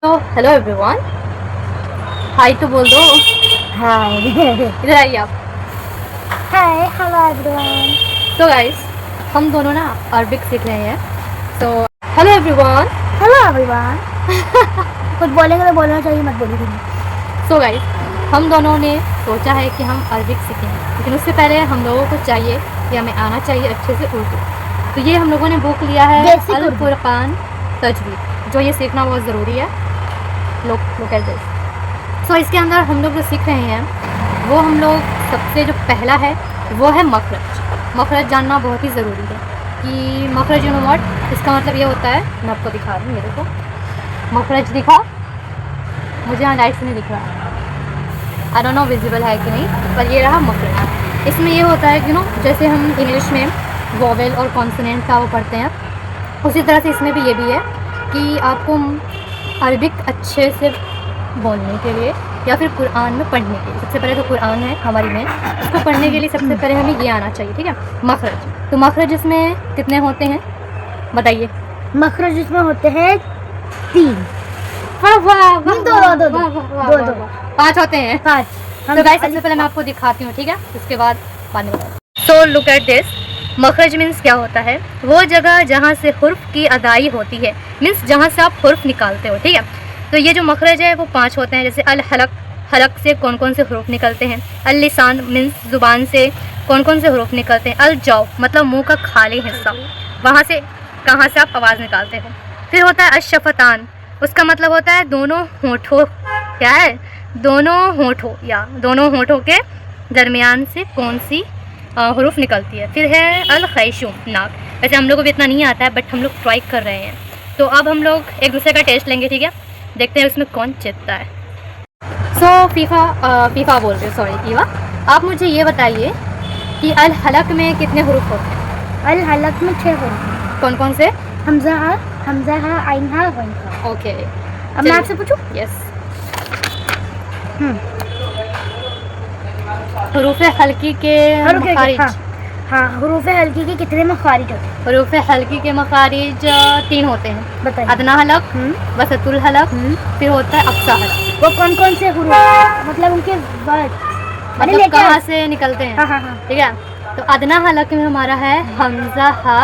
तो hello everyone. हाय तो बोल दो। हाय इधर आइए आप। Hi hello everyone. तो गाइस, हम दोनों ना अरबिक सीख रहे हैं। तो हेलो एवरीवन। Hello everyone. कुछ बोलेंगे तो बोलना चाहिए, मत बोलिए तुम। सो गाइस, हम दोनों ने सोचा है कि हम अरबिक सीखेंगे, लेकिन उससे पहले हम लोगों को चाहिए कि हमें आना चाहिए अच्छे से उर्दू। तो ये हम लोगों ने बुक लिया है बेसिक अल उर्दू। फुरकान तजवीद, जो ये सीखना बहुत ज़रूरी है। लोग कहते हैं। सो इसके अंदर हम लोग जो सीख रहे हैं वो हम लोग सबसे जो पहला है वो है मखरज। मखरज जानना बहुत ही ज़रूरी है कि मखरज यू नो व्हाट, इसका मतलब ये होता है। मैं आपको दिखा रही हूँ, ये देखो मखरज दिखा, मुझे यहाँ लाइट से नहीं दिख रहा, आई डोंट नो विजिबल है कि नहीं, पर ये रहा मखरज। इसमें ये होता है कि जैसे हम इंग्लिश में वोवेल और कॉन्सोनेंट का वो पढ़ते हैं, उसी तरह से इसमें भी ये भी है कि आपको अरबिक अच्छे से बोलने के लिए या फिर कुरान में पढ़ने के लिए, सबसे पहले तो कुरान है हमारी में, उसको पढ़ने के लिए सबसे पहले हमें ये आना चाहिए, ठीक है। मखरज, तो मखरज इसमें कितने होते हैं बताइए। मखरज इसमें होते हैं 3। वाह वाह वाह, दो 5 होते हैं। 5। तो गाइस सबसे पहले मैं आपको दिखाती हूँ, ठीक है, उसके बाद बाद में बताऊँ। So look at this. मखरज मीन्स क्या होता है, वो जगह जहाँ से हुर्फ की अदाई होती है, मीन्स जहाँ से आप हुर्फ निकालते हो, ठीक है। तो ये जो मखरज है वो 5 होते हैं, जैसे अल हलक, हलक से कौन कौन से हुरूफ निकलते हैं। अल लिसान मीन्स ज़ुबान से कौन कौन से हुरूफ निकलते हैं। अल जाव मतलब मुंह का खाली हिस्सा, वहाँ से कहाँ से आप आवाज़ निकालते हो। फिर होता है अशफतान, उसका मतलब होता है दोनों होठों, क्या है, दोनों होठों या दोनों होठों के दरमियान से कौन सी हुरूफ निकलती है। फिर है अल खैशुम, नाक। वैसे हम लोग को भी इतना नहीं आता है, बट हम लोग ट्राई कर रहे हैं। तो अब हम लोग एक दूसरे का टेस्ट लेंगे, ठीक है, देखते हैं उसमें कौन जीतता है। सो फीफा बोल रही हूँ, सॉरी कीवा। आप मुझे ये बताइए कि अल हलक में कितने हुरूफ होते हैं। अल हलक में 6 होते हैं। कौन कौन से। हमजा हा आइन हा गइन हा। ओके, अब मैं आपसे पूछूं। यस। हुरूफ हल्की के मखारिज। हाँ, हुरूफ हल्की के कितने मखारिज होते हैं। हुरूफ हल्की के मखारिज 3 होते हैं। बताइए। अदना हलक, वसतुल हलक, फिर होता है अक्सा हलक। वो कौन कौन से हुरूफ, मतलब उनके वर्ड, मतलब कहाँ से निकलते हैं। हाँ। ठीक है, तो अदना हलक में हमारा है हमजा हा,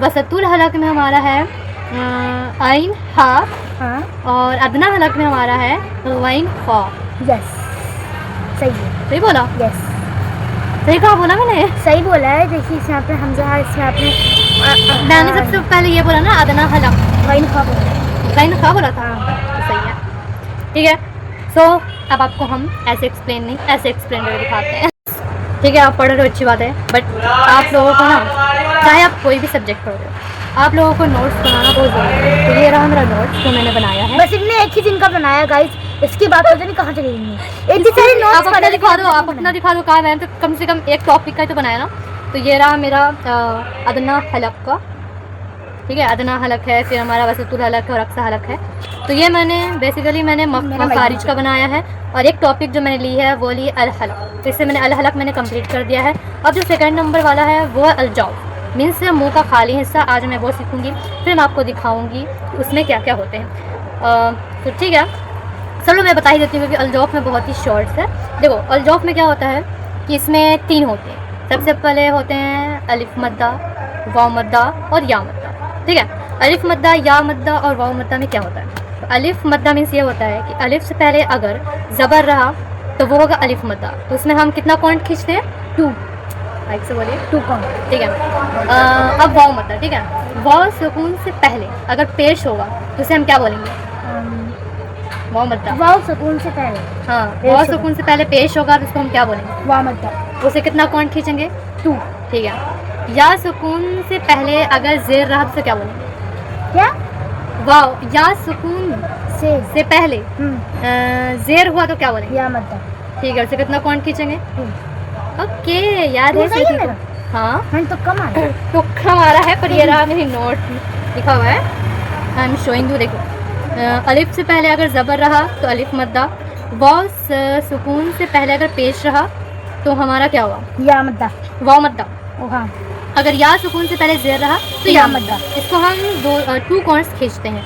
वसतुल हलक में हमारा है आइन हा, और अदना हलक में हमारा है गैन खा। यस, सही है। सही बोला। यस, सही कहा बोला मैंने। सही बोला है। देखिए इसमें आपने हमजा, इसमें आपने मैंने सबसे पहले ये बोला ना अदना हलक, गैन खा बोला। गैन खा बोला था। तो सही है, ठीक है। सो अब आपको हम ऐसे एक्सप्लेन नहीं, ऐसे एक्सप्लेन करके दिखाते हैं, ठीक है। आप पढ़ रहे हो, अच्छी बात है, बट आप लोगों को ना, चाहे आप कोई भी सब्जेक्ट पढ़ रहे हो, आप लोगों को नोट्स बनाना बहुत ज़रूरी है। तो ये रहा मेरा नोट्स जो मैंने बनाया है। बस इनने एक ही दिन का बनाया गाइस, इसकी बात पता नहीं कहाँ चली गई है। इतनी सारी नोट्स आप अपना दिखा दो, आप अपना दिखा दो, कहाँ मैंने तो कम से कम एक टॉपिक का ही तो बनाया ना। तो ये रहा मेरा अदना हलक का, ठीक है, अदना हलक है, फिर हमारा वसतुल हलक है और अक्सा हलक है। तो ये मैंने बेसिकली मखारिज का बनाया है, और एक टॉपिक जो मैंने ली है वो ली अल हलक। तो इससे मैंने अल हलक मैंने कंप्लीट कर दिया है। अब जो सेकंड नंबर वाला है वो है अल जाव, मीन्स मुंह का खाली हिस्सा। आज मैं वो सीखूंगी, फिर मैं आपको दिखाऊंगी उसमें क्या क्या होते हैं। तो ठीक है, चलो मैं बता ही देती हूँ, क्योंकि अलजौफ में बहुत ही शॉर्ट्स है। देखो अलजौफ में क्या होता है कि इसमें 3 होते हैं। सबसे पहले होते हैं अलिफ मद्दा, वाव मद्दा और या मद्दा, ठीक है। अलिफ मद्दा, या मद्दा और वाव मद्दा में क्या होता है। तो अलिफ मद्दा मीन्स ये होता है कि अलिफ से पहले अगर ज़बर रहा तो वो होगा अलिफ मद्दा। तो उसमें हम कितना कॉन्ट खींचते हैं, 2। लाइक से बोलिए 2 कॉन्ट, ठीक है। अब वाव मद्दा, ठीक है, वाव सुकून से पहले अगर पेश होगा तो उसे हम क्या बोलेंगे, वाव मद्दा। वाव सुकून से पहले, हाँ, वाव सुकून से पहले पेश होगा तो उसको हम क्या बोलेंगे, वाव मद्दा। उसे कितना कॉन्ट खींचेंगे, 2, ठीक है। या सुकून से पहले अगर जेर रहा तो उसे क्या बोलेंगे, क्या, वाव या सुकून से पहले जेर हुआ तो क्या बोलेंगे, या मद्दा, ठीक है। उसे कितना कॉन्ट खींचेंगे, 2। ओके, याद है सही है मेरा। हाँ, तो कम आ रहा है, तो हमारा है, पर ये रहा मेरी नोट लिखा हुआ है, आई एम शोइंग यू। देखो अलिफ से पहले अगर ज़बर रहा तो अलिफ मद्दा, वाव सुकून से पहले अगर पेश रहा तो हमारा क्या हुआ, या मद्दा, वाव मद्दा। हाँ। अगर या सुकून से पहले जेर रहा तो या मद्दा। इसको हम टू कॉर्नर्स खींचते हैं,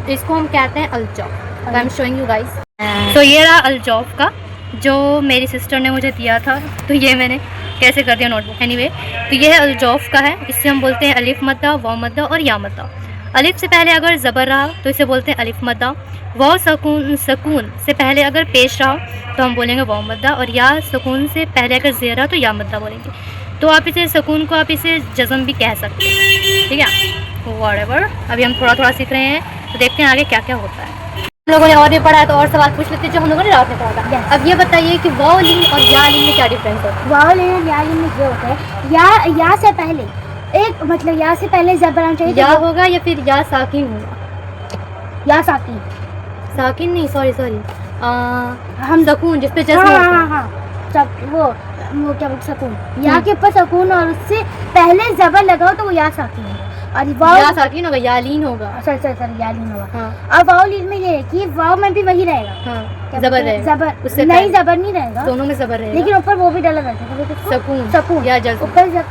इसको हम कहते हैं अल्जौफ। I am showing you guys. तो ये रहा अल्जौफ का, जो मेरी सिस्टर ने मुझे दिया था, तो ये मैंने कैसे कर दिया नोटबुक। एनीवे, तो ये है अल्जौफ का है। इससे हम बोलते हैं अलिफ मद्दा, वाव मद्दा और या मद्दा। अलिफ से पहले अगर ज़बर रहा तो इसे बोलते हैं अलिफ मद्दा। वाव सकून से पहले अगर पेश रहा तो हम बोलेंगे वाव मद्दा, और या सुकून से पहले अगर ज़ेर रहा तो या मद्दा बोलेंगे। तो आप इसे सुकून को आप इसे जज़म भी कह सकते हैं, ठीक है। व्हाटएवर, अभी हम थोड़ा थोड़ा सीख रहे हैं, तो देखते हैं आगे क्या क्या होता है। हम लोगों ने और भी पढ़ा है, तो और सवाल पूछ लेते हैं जो हम लोगों ने रात में पढ़ा था। Yes. अब ये बताइए कि वाव लीन और या लीन में क्या डिफरेंस है। वाव लीन और या लीन में ये होता है, या से पहले एक मतलब या से पहले ज़बर आना चाहिए, या तो होगा या फिर या साकिन होगा। या साकिन, साकिन नहीं, सॉरी हम सकून जिस पे जज्म होता है। हाँ सब वो क्या बोलते सकून, या के ऊपर सकून और उससे पहले ज़बर लगाओ तो वो या साकिन है। और वाव या साकिन होगा, या लीन होगा। सर या लीन होगा। हाँ और वाव लीन में ये है कि वाव में भी वही रहेगा, हाँ, जबर रहेगा, ज़बर उससे नहीं, पहले। ज़बर नहीं रहेगा, दोनों में जबर रहेगा, लेकिन ऊपर वो भी डला रहता है, सकून सकून या जज्म। ऊपर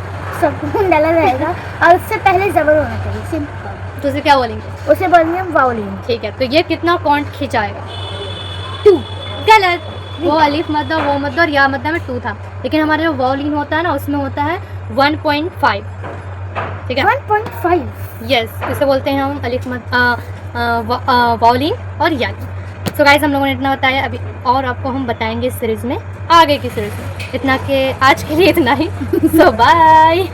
सकून डला रहेगा और उससे पहले ज़बर होना चाहिए, सिंपल। तो उसे क्या बोलेंगे, उसे बोलेंगे हम वाव लीन। ठीक है। तो ये कितना काउंट खिंचाएगा, 2। गलत, वो अलिफ मद्दा, वो मद्दा और या मद्दा में 2 था, लेकिन हमारे जो वाव लीन होता है ना, उसमें होता है 1.5, ठीक है। 1.5 यस, इसे बोलते हैं हम अलिफ मद्दा, वाव लीन और या लीन। सो गाइस, हम लोगों ने इतना बताया, अभी और आपको हम बताएंगे इस सीरीज़ में, आगे की सीरीज़ में। इतना के आज के लिए इतना ही। सो बाय।